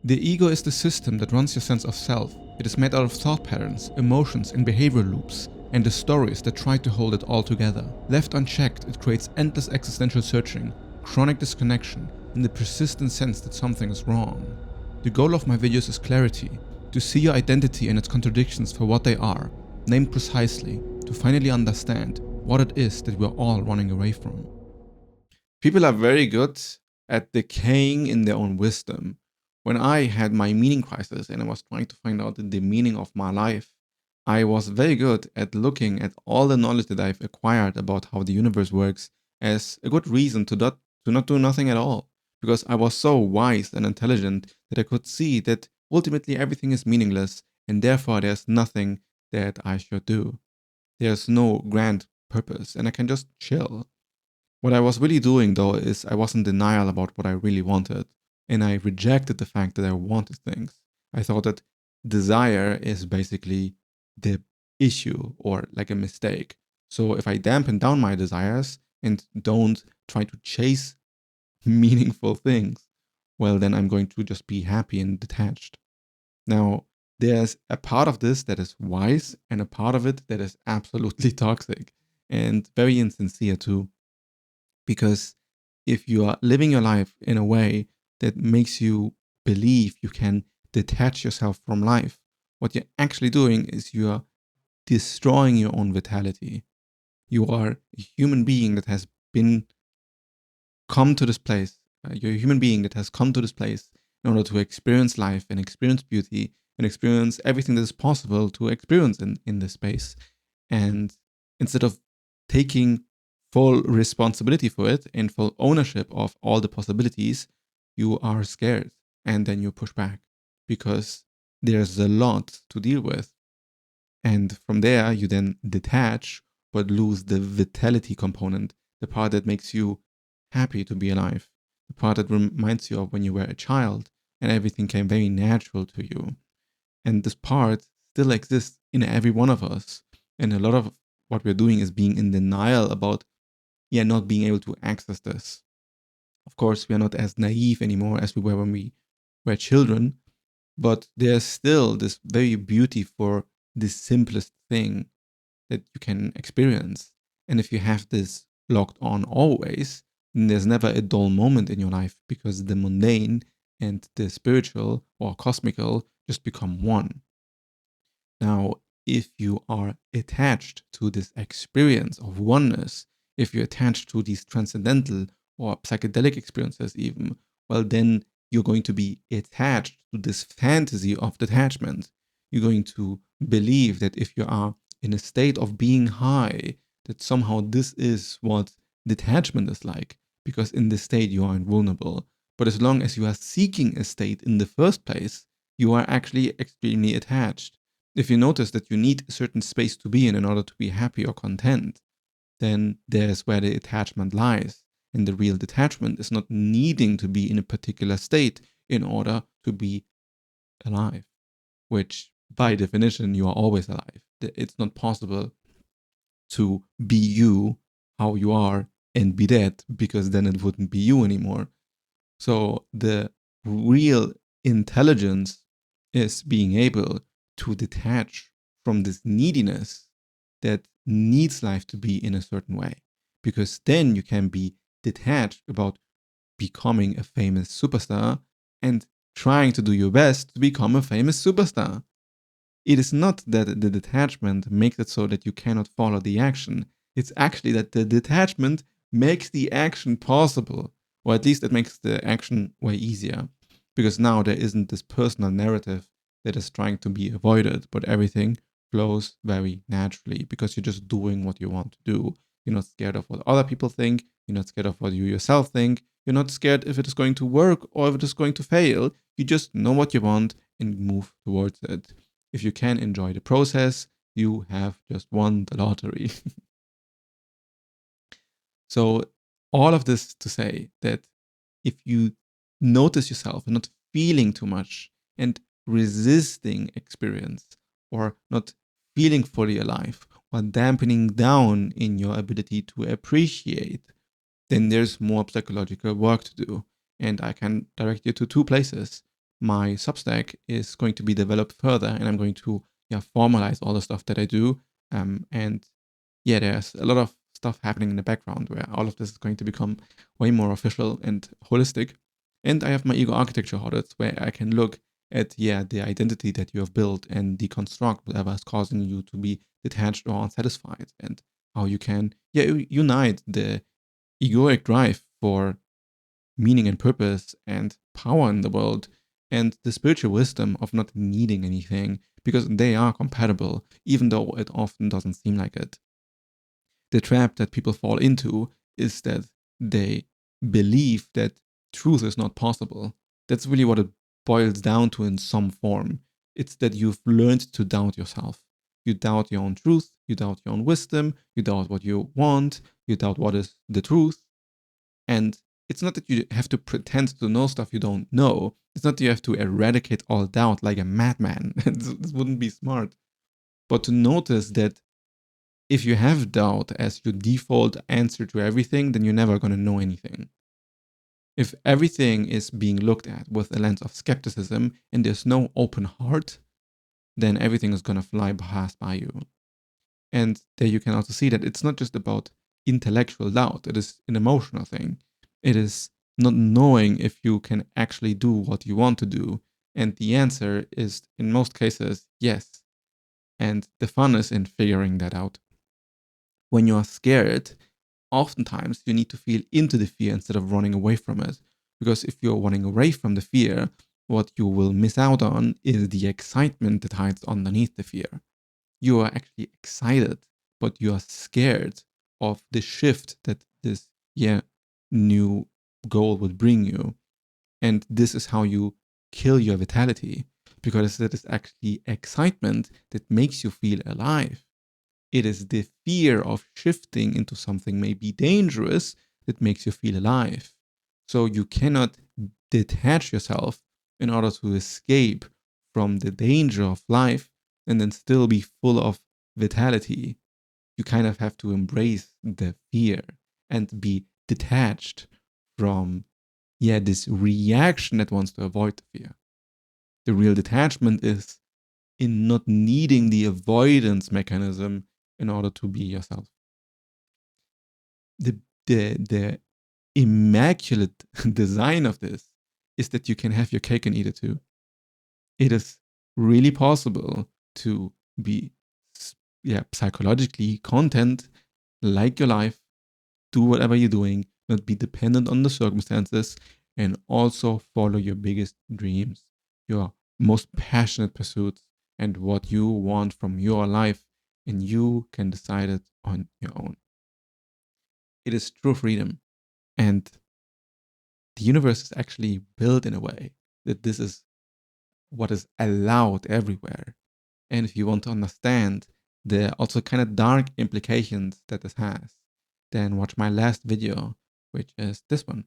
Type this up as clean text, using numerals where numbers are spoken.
The ego is the system that runs your sense of self. It is made out of thought patterns, emotions, and behavior loops, and the stories that try to hold it all together. Left unchecked, it creates endless existential searching, chronic disconnection, and the persistent sense that something is wrong. The goal of my videos is clarity, to see your identity and its contradictions for what they are, named precisely, to finally understand what it is that we're all running away from. People are very good at decaying in their own wisdom. When I had my meaning crisis and I was trying to find out the meaning of my life, I was very good at looking at all the knowledge that I've acquired about how the universe works as a good reason to not do nothing at all. Because I was so wise and intelligent that I could see that ultimately everything is meaningless and therefore there's nothing that I should do. There's no grand purpose and I can just chill. What I was really doing though is I was in denial about what I really wanted. And I rejected the fact that I wanted things. I thought that desire is basically the issue or like a mistake. So if I dampen down my desires and don't try to chase meaningful things, well, then I'm going to just be happy and detached. Now, there's a part of this that is wise and a part of it that is absolutely toxic and very insincere too. Because if you are living your life in a way that makes you believe you can detach yourself from life, what you're actually doing is you are destroying your own vitality. You are a human being that has come to this place. You're a human being that has come to this place in order to experience life and experience beauty and experience everything that is possible to experience in this space. And instead of taking full responsibility for it and full ownership of all the possibilities, you are scared and then you push back because there's a lot to deal with. And from there, you then detach but lose the vitality component, the part that makes you happy to be alive, the part that reminds you of when you were a child and everything came very natural to you. And this part still exists in every one of us. And a lot of what we're doing is being in denial about not being able to access this. Of course, we are not as naive anymore as we were when we were children, but there's still this very beauty for the simplest thing that you can experience. And if you have this locked on always, then there's never a dull moment in your life because the mundane and the spiritual or cosmical just become one. Now, if you are attached to this experience of oneness, if you're attached to these transcendental or psychedelic experiences, even, well, then you're going to be attached to this fantasy of detachment. You're going to believe that if you are in a state of being high, that somehow this is what detachment is like, because in this state you are invulnerable. But as long as you are seeking a state in the first place, you are actually extremely attached. If you notice that you need a certain space to be in order to be happy or content, then there's where the attachment lies. And the real detachment is not needing to be in a particular state in order to be alive, which by definition, you are always alive. It's not possible to be you, how you are, and be dead, because then it wouldn't be you anymore. So the real intelligence is being able to detach from this neediness that needs life to be in a certain way, because then you can be detached about becoming a famous superstar and trying to do your best to become a famous superstar. It is not that the detachment makes it so that you cannot follow the action. It's actually that the detachment makes the action possible, or at least it makes the action way easier. Because now there isn't this personal narrative that is trying to be avoided, but everything flows very naturally because you're just doing what you want to do. You're not scared of what other people think. You're not scared of what you yourself think. You're not scared if it is going to work or if it is going to fail. You just know what you want and move towards it. If you can enjoy the process, you have just won the lottery. So, all of this to say that if you notice yourself not feeling too much and resisting experience or not feeling fully alive or dampening down in your ability to appreciate, then there's more psychological work to do. And I can direct you to two places. my Substack is going to be developed further, and I'm going to formalize all the stuff that I do. And there's a lot of stuff happening in the background where all of this is going to become way more official and holistic. And I have my ego architecture audits where I can look at the identity that you have built and deconstruct whatever is causing you to be detached or unsatisfied, and how you can unite the egoic drive for meaning and purpose and power in the world and the spiritual wisdom of not needing anything, because they are compatible, even though it often doesn't seem like it. The trap that people fall into is that they believe that truth is not possible. That's really what it boils down to in some form. It's that you've learned to doubt yourself. You doubt your own truth, you doubt your own wisdom, you doubt what you want, you doubt what is the truth. And it's not that you have to pretend to know stuff you don't know. It's not that you have to eradicate all doubt like a madman. This wouldn't be smart. But to notice that if you have doubt as your default answer to everything, then you're never going to know anything. If everything is being looked at with a lens of skepticism and there's no open heart, then everything is going to fly past by you. And there you can also see that it's not just about intellectual doubt, it is an emotional thing. It is not knowing if you can actually do what you want to do. And the answer is, in most cases, yes. And the fun is in figuring that out. When you are scared, oftentimes you need to feel into the fear instead of running away from it. Because if you're running away from the fear, what you will miss out on is the excitement that hides underneath the fear. You are actually excited, but you are scared of the shift that this new goal would bring you. And this is how you kill your vitality, because it is actually excitement that makes you feel alive. It is the fear of shifting into something maybe dangerous that makes you feel alive. So you cannot detach yourself in order to escape from the danger of life and then still be full of vitality. You kind of have to embrace the fear and be detached from this reaction that wants to avoid the fear. The real detachment is in not needing the avoidance mechanism in order to be yourself. The immaculate design of this is that you can have your cake and eat it too. It is really possible to be psychologically content, like your life, do whatever you're doing, not be dependent on the circumstances, and also follow your biggest dreams, your most passionate pursuits, and what you want from your life, and you can decide it on your own. It is true freedom. And the universe is actually built in a way that this is what is allowed everywhere. And if you want to understand the also kind of dark implications that this has, then watch my last video, which is this one.